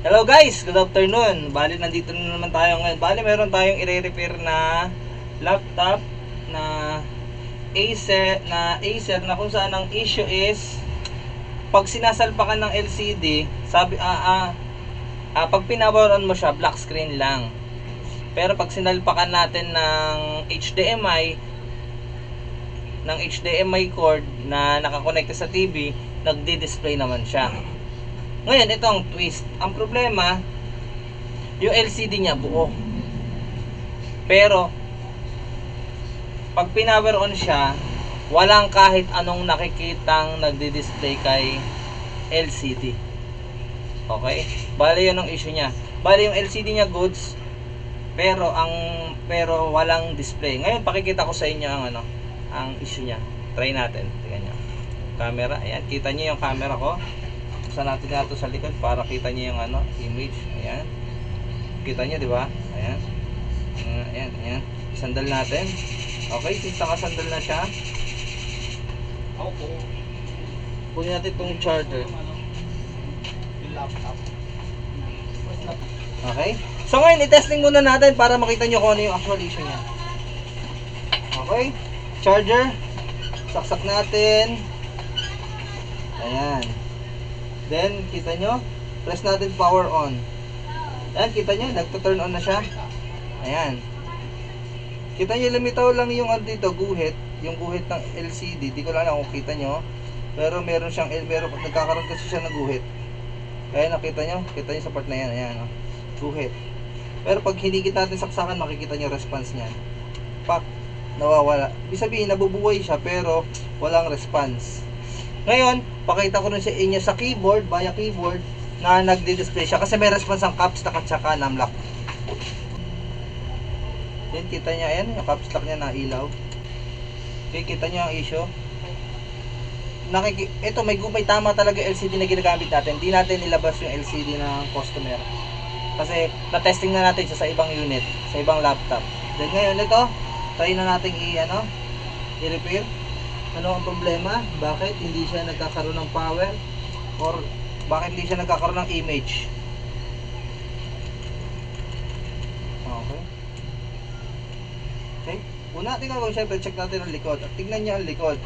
Hello guys, good afternoon. Bali nandito na naman tayo ngayon. Bali meron tayong i-repair na laptop na Acer na kung saan ang issue is pag sinasalpakan ng LCD, pag pinapower on mo siya, black screen lang. Pero pag sinalpakan natin ng HDMI cord na nakakonekta sa TV, nagdi-display naman siya. Ngayon, ito ang twist. Ang problema, yung LCD niya buo. Pero, pag pinower on siya, walang kahit anong nakikitang nagdi-display kay LCD. Okay? Bali yun ang issue niya. Bali yung LCD niya goods, pero walang display. Ngayon, pakikita ko sa inyo ang issue niya. Try natin. Tingnan niyo. Camera. Ayan, kita niyo yung camera ko. Buksan natin na ito sa likod para kita niyo yung image. Ayan. Kita niyo, di ba? Ayan. Ayan. Sandal natin. Okay, since nakasandal na siya. Kunin natin itong charger. Okay. So ngayon, i-testing muna natin para makita niyo kung ano yung actual issue niya. Okay. Charger. Saksak natin. Ayan. Then, kita nyo, press natin power on. Ayan, kita nyo, nagto-turn on na siya. Ayan. Kita nyo, lumitaw lang yung dito, guhit. Yung guhit ng LCD. Di ko lang kung kita nyo. Pero meron nagkakaroon kasi siya ng guhit. Ayan, nakita nyo sa part na yan. Ayan, guhit. Pero pag hinigit natin saksakan, makikita nyo response niyan. Pak, nawawala. Ibig sabihin, nabubuhay siya, pero walang response. Ngayon, pakita ko rin sa inyo sa keyboard, via keyboard, na nagdi-display siya kasi may response ang caps lock at saka numlock. Yan, kita niya, ayan, yung caps lock niya na ilaw. Okay, kita niyo ang issue. Ito, may tama talaga LCD na ginagamit natin. Hindi natin nilabas yung LCD ng customer. Kasi, na-testing na natin siya sa ibang unit, sa ibang laptop. Then ngayon, ito, try na natin i-repair. Ano ang problema? Bakit hindi siya nagkakaroon ng power? Or bakit hindi siya nagkakaroon ng image? Okay. Okay. Una, tingnan ko, syempre, check natin ang likod. At tingnan niyo ang likod.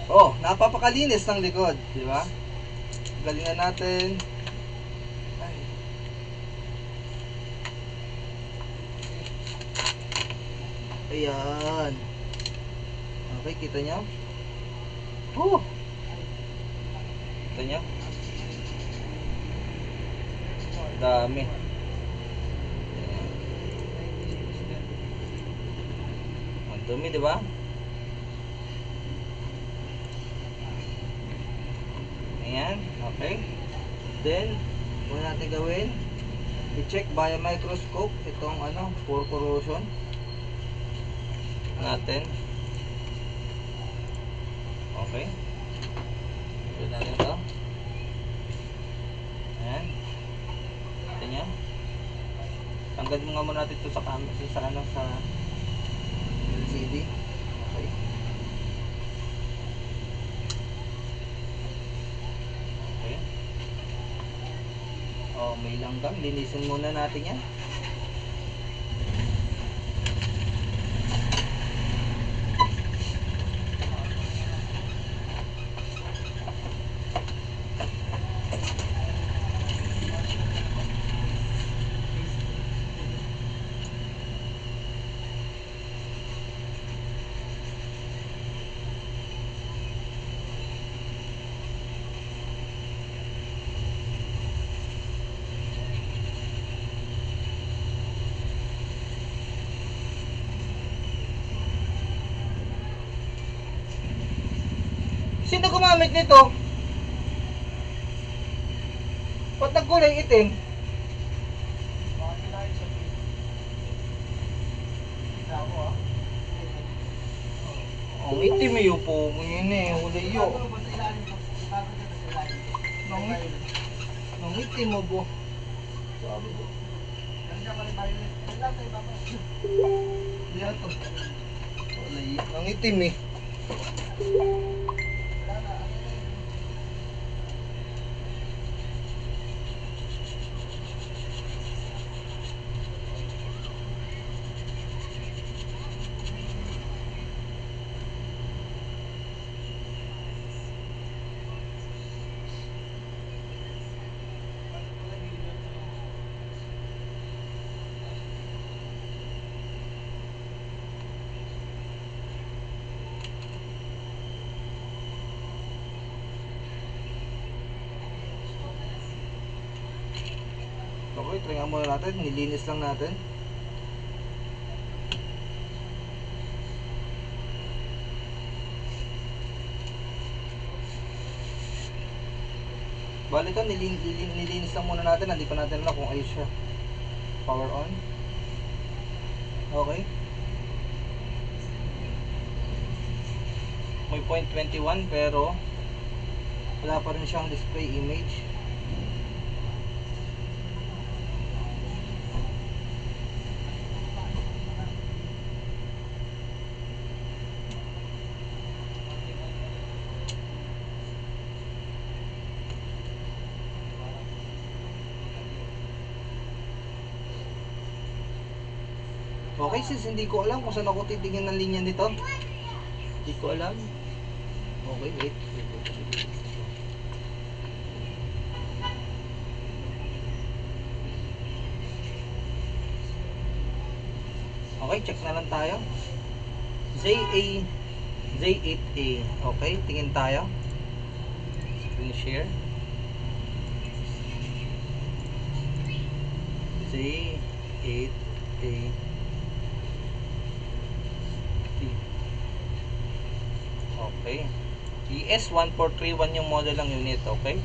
Oh, napapakalinis ng likod. Di ba? Galingan natin. Ayan. Okay, kita nyo? Kita nyo? Dami. Ang dumi, di ba? Ayan, okay. Then, muna natin gawin, i-check via microscope itong pore corrosion natin. Okay. Pwede natin ito. Ayan. Ito niya. Tanggalin mo nga muna natin ito sa LCD. Okay. Okay. Oh, may langgam. Linisin muna natin yan. Sino gumamit nito? Ba't nagkulay itim? Ang itim yung po. Ngayon kulay yun. Nang itim mo po. Sabi ko. Diyan to. Ang itim eh. Okay, try nga muna natin. Nilinis lang natin. Bali ito, nilinis lang muna natin. Hindi pa natin alam kung ayos siya. Power on. Okay. May 0.21 pero wala pa rin siyang display image. Okay, sis, hindi ko alam kung saan ako titingin ng linya nito. Hindi ko alam. Okay, wait. Okay, check na lang tayo. Z8A. Okay, tingin tayo. Screen share. Z8A. Okay. ES1431 yung model ng unit, okay?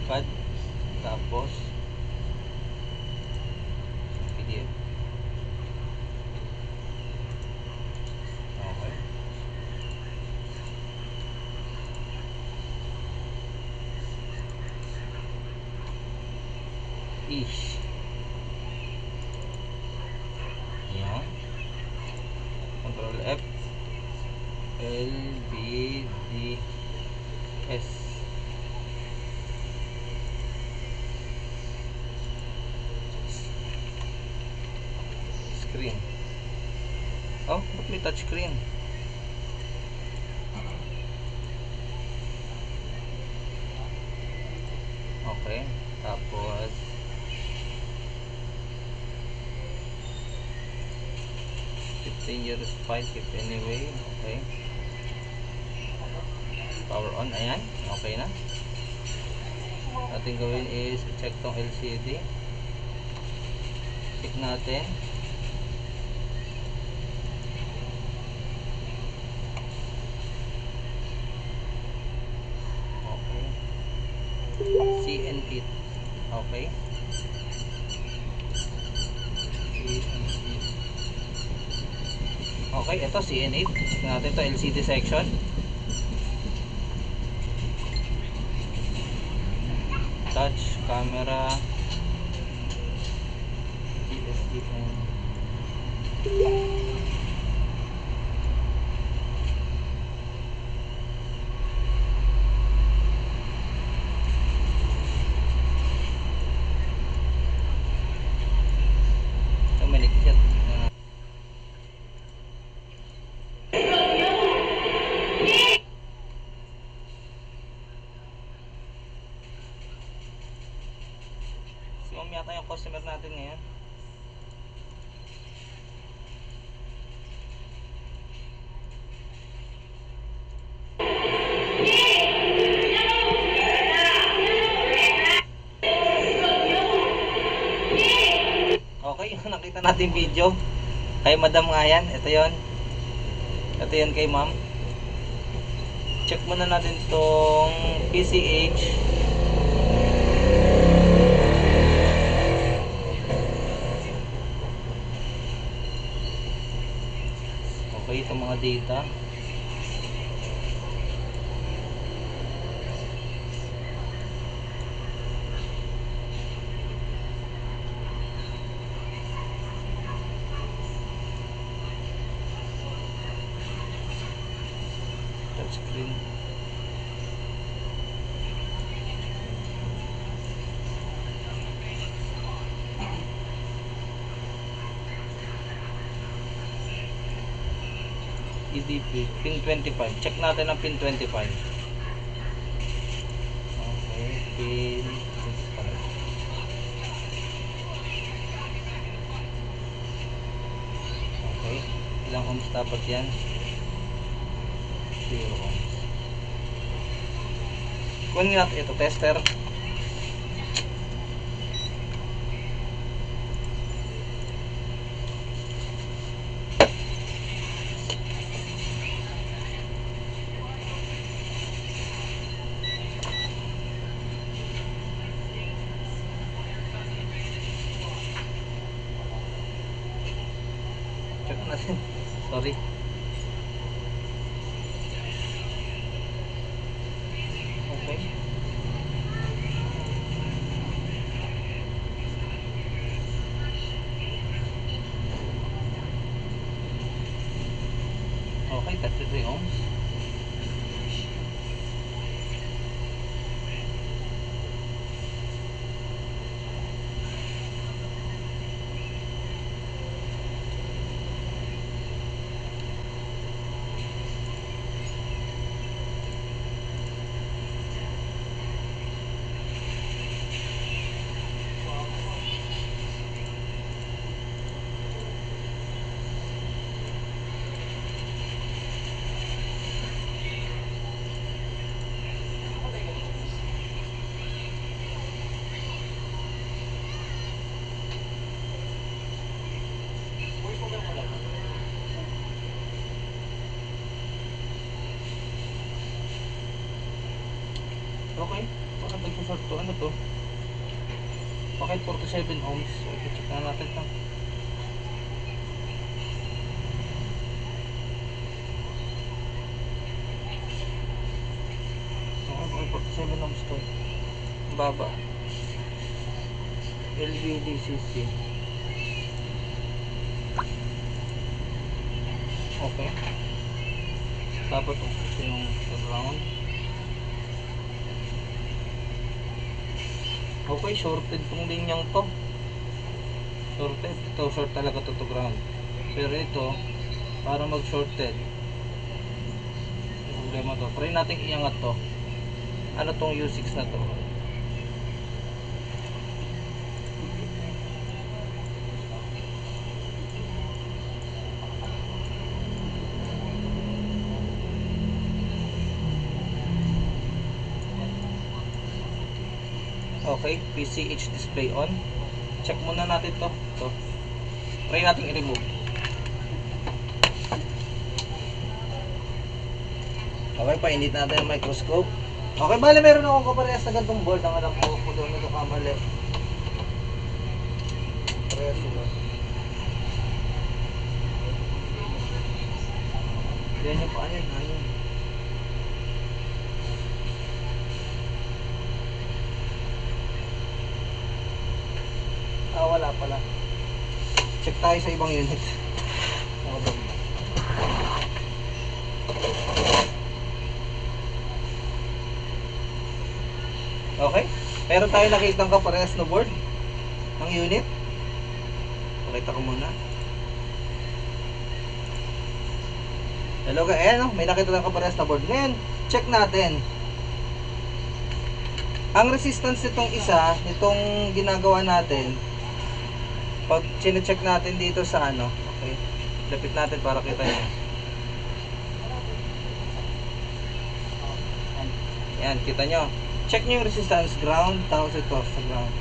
CAD. Tapos PDF. Okay. Ish. Yan. Control F. LBDS. Screen. Oh, ba't may touch screen? Okay. Tapos 15 years 5 if anyway. Okay. Power on. Ayan. Okay na. Ating gawin is check tong LCD. Check natin. Okay. CN8. Okay. Okay, ito CN8. Check natin ito LCD section. Touch, camera, PSDN. Ito malikit. Si Ma'am yata yung customer natin ngayon. Okay, yung nakita natin video kay Madam nga yan. Ito yon. Ito yan kay Ma'am. Check muna natin tong PCH. Okay, itong mga data. Touchscreen. EDP, pin 25. Check natin ang pin 25. Okay, pin 25. Okay, ilang ohms dapat yan? 0 ohms. Kunin natin ito, tester. Check natin. Sorry. Okay. Okay, 33 ohms. Okay. Bakit nag-short to? Ano to? Bakit 47 ohms? Okay, check na natin ito. Okay, bakit 47 ohms to? Baba. LVDCC. Okay. Dapat ito yung ground. Okay, shorted tong linyang to. Shorted. Ito, short talaga to ground. Pero ito, para mag-shorted, problema to. Try natin iangat to. Ano tong U6 na to? Okay, PCH display on. Check muna natin to. To. Try natin i-remove. Okay, painit natin ang microscope. Okay, bale meron akong kaparehas na ganitong board. Ang alam ko kung doon ito kamali. Parehas sila. Yan yung paan yun. Ayun. Ah, wala pala. Check tayo sa ibang unit. Okay. Meron tayo nakitang kaparehas na board ng unit. Pakita ko muna. Hello guys, ayan, may nakita ng kaparehas na board. Ngayon, check natin. Ang resistance nitong isa, itong ginagawa natin, pag chine-check natin dito sa ano, okay, lapit natin para kita nyo. Yan, kita nyo. Check nyo yung resistance, ground, tapos ito sa ground.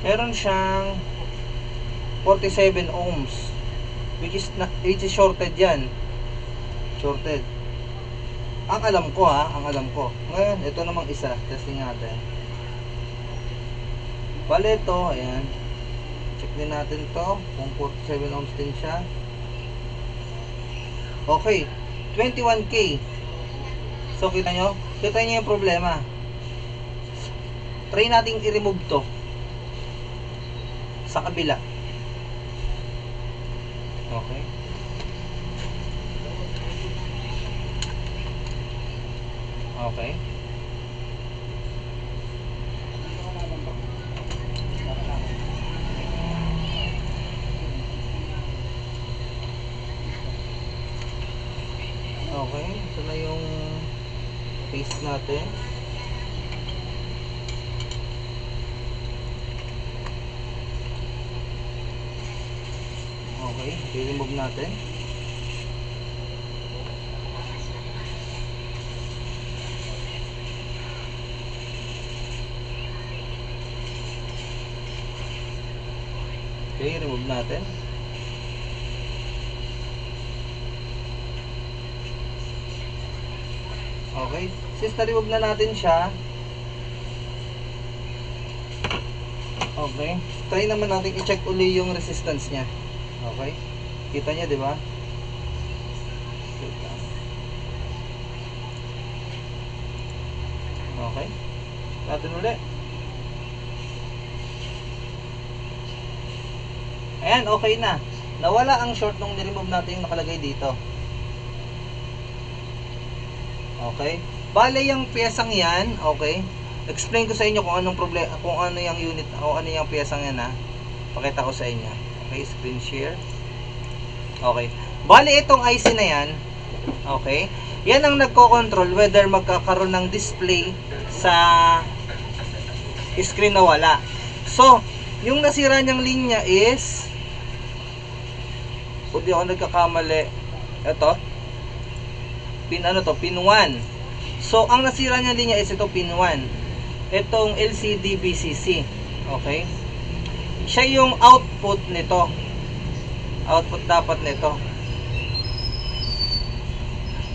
Meron siyang 47 ohms, which is shorted yan. Shorted. Ang alam ko ang alam ko. Ngayon, ito namang isa, testing natin. Bale ito, ayan. Check din natin to kung 47 ohms din siya. Okay, 21K. So kita nyo yung problema. Try nating i-remove to sa kabila. Okay. Okay. Okay, ito na yung paste natin. Okay, i-remove natin. Okay, remove natin. Okay, since na-remove na natin siya, okay, try naman natin i-check uli yung resistance niya. Okay, kita niya, di ba? Okay, natin uli. Ayan, okay na. Nawala ang short nung ni-remove natin yung nakalagay dito. Okay? Bale yung piyesang yan, okay? Explain ko sa inyo kung anong problema, kung ano yung unit, o ano yung piyesang yan ha. Pakita ko sa inyo. Okay, screen share. Okay. Bale itong IC na yan, okay? Yan ang nagko-control whether magkakaroon ng display sa screen na wala. So, yung nasira niyang linya is, kung di ako nagkakamali, ito, pin 1. So, ang nasira niya linya is ito pin 1. Itong LCD BCC. Okay? Siya yung output nito. Output dapat nito.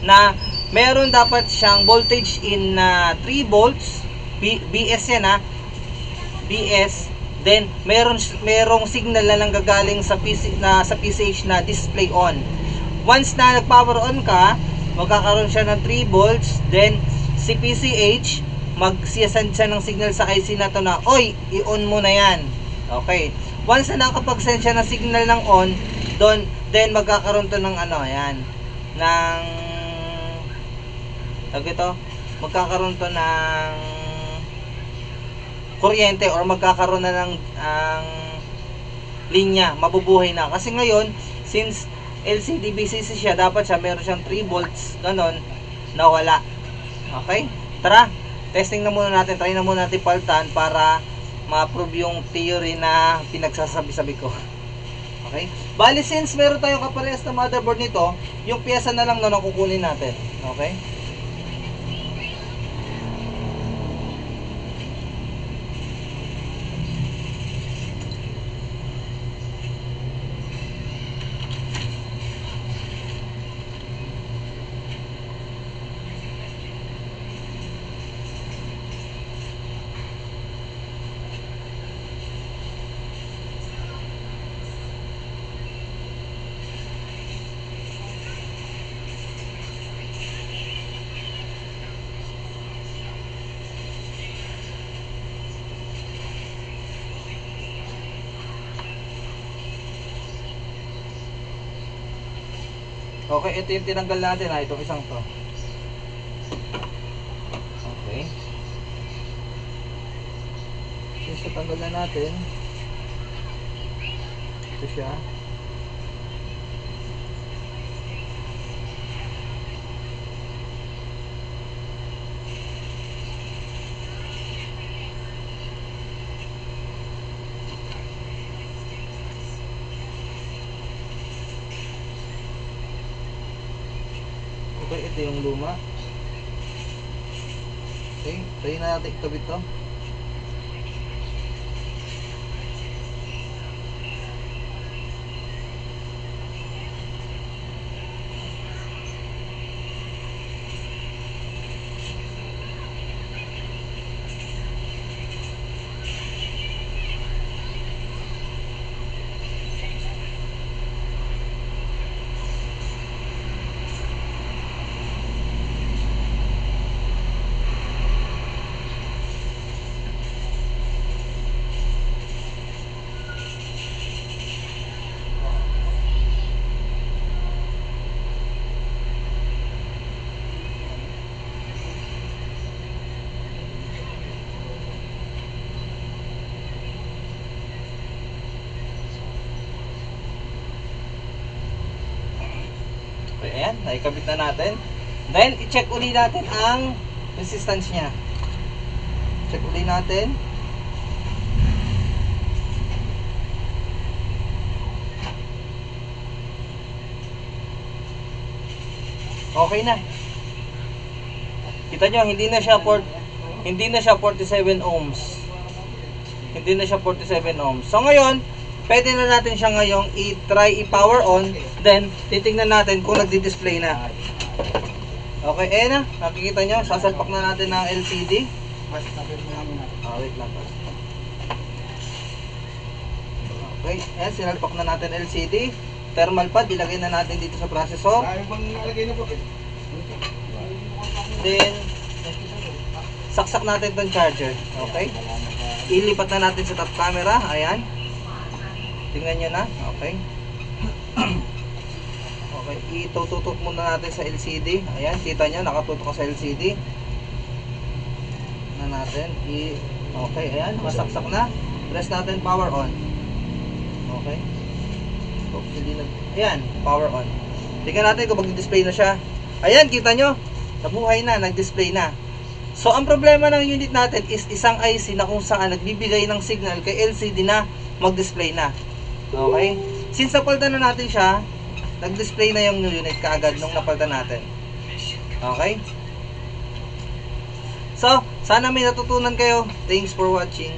Na meron dapat siyang voltage in 3 volts. BS yan ha. BS. Then, merong signal na nanggagaling sa PCH na display on. Once na nag-power on ka, magkakaroon siya ng 3 volts, then si PCH magsisend siya ng signal sa IC na to na, oy, i-on mo na yan. Okay. Once na nakapag-send siya ng signal ng on, then magkakaroon to ng ano, yan, ng magkakaroon to ng kuryente or magkakaroon na ng linya, mabubuhay na. Kasi ngayon, since LCD BCC siya, dapat siya meron siyang 3 volts, ganon, nawala. Okay? Tara, testing na muna natin, try na muna natin palitan para ma-prove yung theory na pinagsasabi-sabi ko. Okay? Bali, since meron tayong kaparehas na motherboard nito, yung pyesa na lang na nakukunin natin. Okay? Okay, ito yung tinanggal natin ha, itong isang to. Okay. Since natanggal na natin, ito siya. Okay, ito yung luma. Okay, try na natin ikabit to. Ayan, naikabit na natin. Then, i-check uli natin ang resistance niya. Check uli natin. Okay na. Kita nyo, hindi na siya 47 ohms. Hindi na siya 47 ohms. So ngayon, pwede na natin siya ngayong i-try i-power on, then titingnan natin kung nagdi-display na. Okay, na, nakikita nyo, sasalpak na natin ng LCD. Wait lang. Okay, sinalpak na natin LCD. Thermal pad, ilagay na natin dito sa processor. Then, saksak natin itong charger. Okay? Ilipat na natin sa top camera. Ayan. Tingnan nyo na. Okay. Okay, itututok muna natin sa LCD. Ayan, kita nyo, nakatutok sa LCD. Na natin. Okay, ayan, masaksak na. Press natin power on. Okay. Oops, hindi na. Ayan, power on. Tingnan natin kung mag-display na siya. Ayan, kita nyo. Nabuhay na, nag-display na. So, ang problema ng unit natin is isang IC na kung saan nagbibigay ng signal kay LCD na mag-display na. Okay? Since napaltan na natin siya, nag-display na yung new unit kaagad nung napaltan natin. Okay? So, sana may natutunan kayo. Thanks for watching.